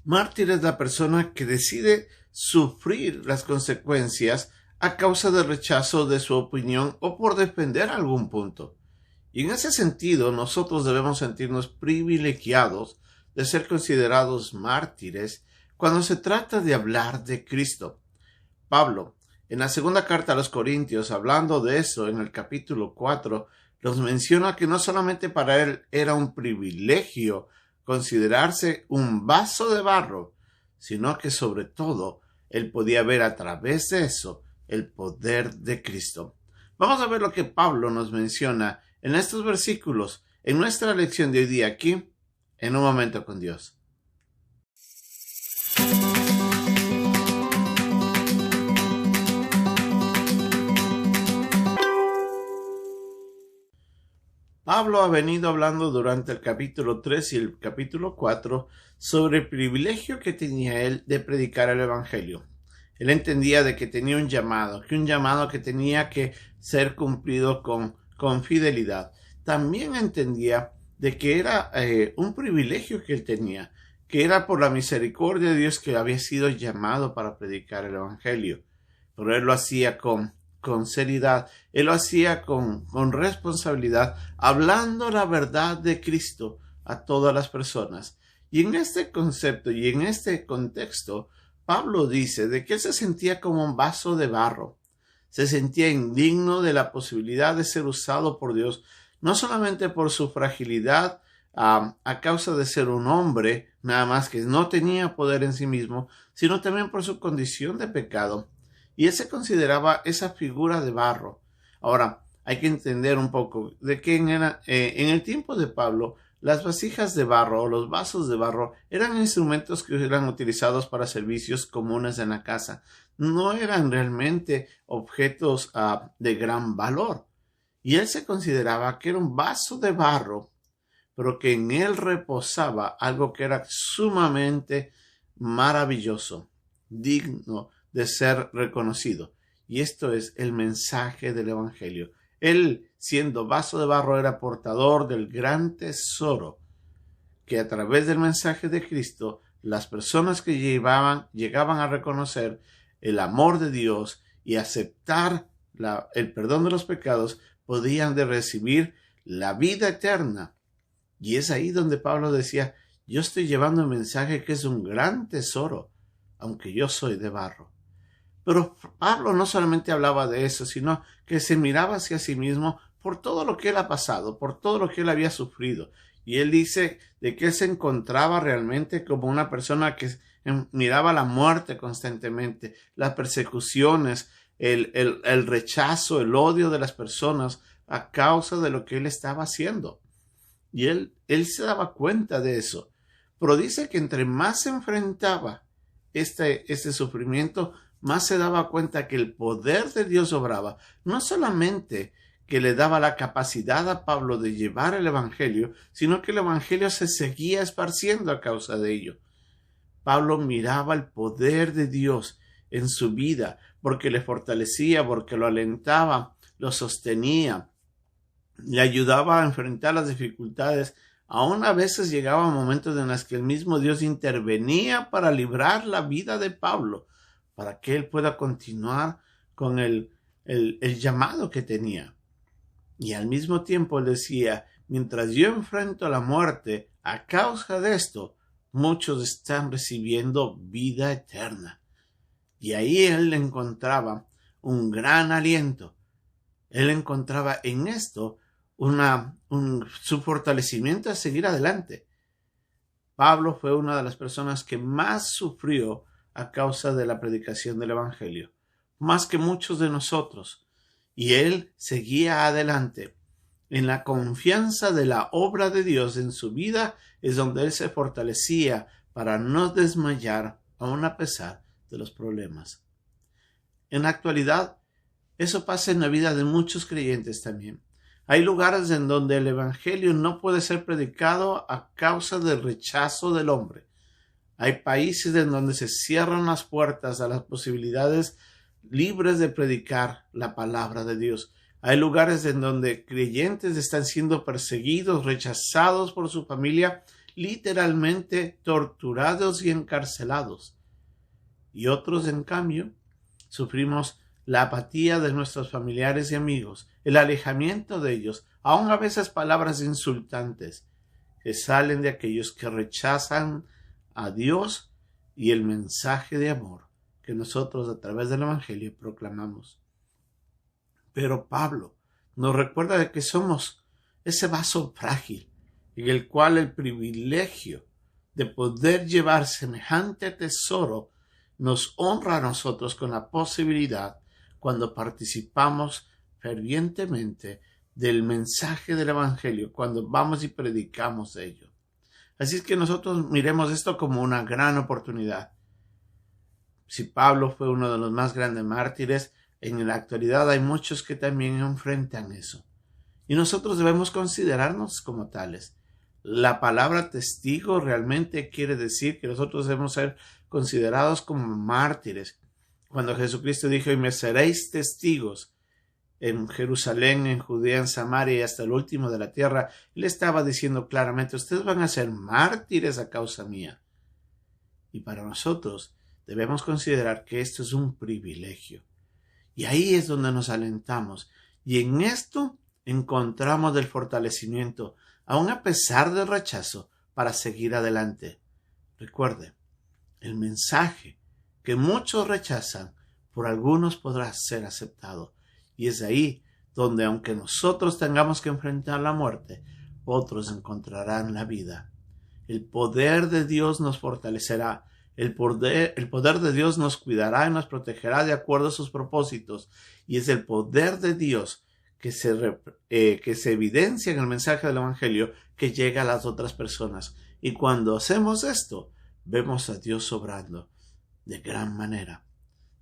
Mártir es la persona que decide sufrir las consecuencias a causa del rechazo de su opinión o por defender algún punto. Y en ese sentido, nosotros debemos sentirnos privilegiados de ser considerados mártires cuando se trata de hablar de Cristo. Pablo, en la segunda carta a los Corintios, hablando de eso en el capítulo 4, nos menciona que no solamente para él era un privilegio considerarse un vaso de barro, sino que sobre todo él podía ver a través de eso el poder de Cristo. Vamos a ver lo que Pablo nos menciona en estos versículos en nuestra lección de hoy día aquí, en Un Momento con Dios. Pablo ha venido hablando durante el capítulo 3 y el capítulo 4 sobre el privilegio que tenía él de predicar el Evangelio. Él entendía de que tenía un llamado que tenía que ser cumplido con fidelidad. También entendía de que era un privilegio que él tenía, que era por la misericordia de Dios que había sido llamado para predicar el Evangelio. Pero él lo hacía con seriedad, él lo hacía con responsabilidad, hablando la verdad de Cristo a todas las personas. Y en este concepto y en este contexto, Pablo dice de que él se sentía como un vaso de barro, se sentía indigno de la posibilidad de ser usado por Dios, no solamente por su fragilidad a causa de ser un hombre, nada más que no tenía poder en sí mismo, sino también por su condición de pecado. Y él se consideraba esa figura de barro. Ahora, hay que entender un poco de que en el tiempo de Pablo, las vasijas de barro o los vasos de barro eran instrumentos que eran utilizados para servicios comunes en la casa. No eran realmente objetos de gran valor. Y él se consideraba que era un vaso de barro, pero que en él reposaba algo que era sumamente maravilloso, digno de ser reconocido. Y esto es el mensaje del Evangelio. Él, siendo vaso de barro, era portador del gran tesoro que a través del mensaje de Cristo las personas que llegaban a reconocer el amor de Dios y aceptar el perdón de los pecados, podían de recibir la vida eterna. Y es ahí donde Pablo decía: yo estoy llevando un mensaje que es un gran tesoro, aunque yo soy de barro. Pero Pablo no solamente hablaba de eso, sino que se miraba hacia sí mismo por todo lo que él ha pasado, por todo lo que él había sufrido. Y él dice de que él se encontraba realmente como una persona que miraba la muerte constantemente, las persecuciones, el rechazo, el odio de las personas a causa de lo que él estaba haciendo. Y él se daba cuenta de eso. Pero dice que entre más se enfrentaba este sufrimiento, más se daba cuenta que el poder de Dios obraba, no solamente que le daba la capacidad a Pablo de llevar el Evangelio, sino que el Evangelio se seguía esparciendo a causa de ello. Pablo miraba el poder de Dios en su vida, porque le fortalecía, porque lo alentaba, lo sostenía, le ayudaba a enfrentar las dificultades. Aún a veces llegaban momentos en los que el mismo Dios intervenía para librar la vida de Pablo, para que él pueda continuar con el llamado que tenía. Y al mismo tiempo él decía: mientras yo enfrento la muerte a causa de esto, muchos están recibiendo vida eterna. Y ahí él encontraba un gran aliento. Él encontraba en esto su fortalecimiento a seguir adelante. Pablo fue una de las personas que más sufrió a causa de la predicación del Evangelio, más que muchos de nosotros. Y él seguía adelante. En la confianza de la obra de Dios en su vida es donde él se fortalecía para no desmayar aun a pesar de los problemas. En la actualidad, eso pasa en la vida de muchos creyentes también. Hay lugares en donde el Evangelio no puede ser predicado a causa del rechazo del hombre. Hay países en donde se cierran las puertas a las posibilidades libres de predicar la palabra de Dios. Hay lugares en donde creyentes están siendo perseguidos, rechazados por su familia literalmente torturados y encarcelados. Y otros, en cambio, sufrimos la apatía de nuestros familiares y amigos, el alejamiento de ellos, aun a veces palabras insultantes que salen de aquellos que rechazan a Dios y el mensaje de amor que nosotros a través del Evangelio proclamamos. Pero Pablo nos recuerda de que somos ese vaso frágil en el cual el privilegio de poder llevar semejante tesoro nos honra a nosotros con la posibilidad, cuando participamos fervientemente del mensaje del Evangelio, cuando vamos y predicamos ello. Así es que nosotros miremos esto como una gran oportunidad. Si Pablo fue uno de los más grandes mártires, en la actualidad hay muchos que también enfrentan eso. Y nosotros debemos considerarnos como tales. La palabra testigo realmente quiere decir que nosotros debemos ser considerados como mártires. Cuando Jesucristo dijo: y me seréis testigos en Jerusalén, en Judea, en Samaria y hasta el último de la tierra, Él estaba diciendo claramente: ustedes van a ser mártires a causa mía. Y para nosotros debemos considerar que esto es un privilegio. Y ahí es donde nos alentamos. Y en esto encontramos el fortalecimiento, aun a pesar del rechazo, para seguir adelante. Recuerde, el mensaje que muchos rechazan, por algunos podrá ser aceptado. Y es ahí donde, aunque nosotros tengamos que enfrentar la muerte, otros encontrarán la vida. El poder de Dios nos fortalecerá. El poder de Dios nos cuidará y nos protegerá de acuerdo a sus propósitos. Y es el poder de Dios que se evidencia en el mensaje del Evangelio, que llega a las otras personas. Y cuando hacemos esto, vemos a Dios obrando de gran manera.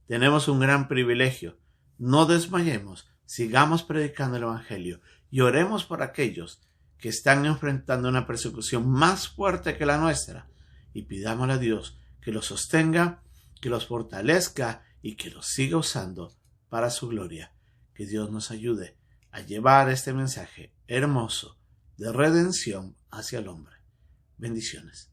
Tenemos un gran privilegio. No desmayemos, sigamos predicando el Evangelio y oremos por aquellos que están enfrentando una persecución más fuerte que la nuestra, y pidámosle a Dios que los sostenga, que los fortalezca y que los siga usando para su gloria. Que Dios nos ayude a llevar este mensaje hermoso de redención hacia el hombre. Bendiciones.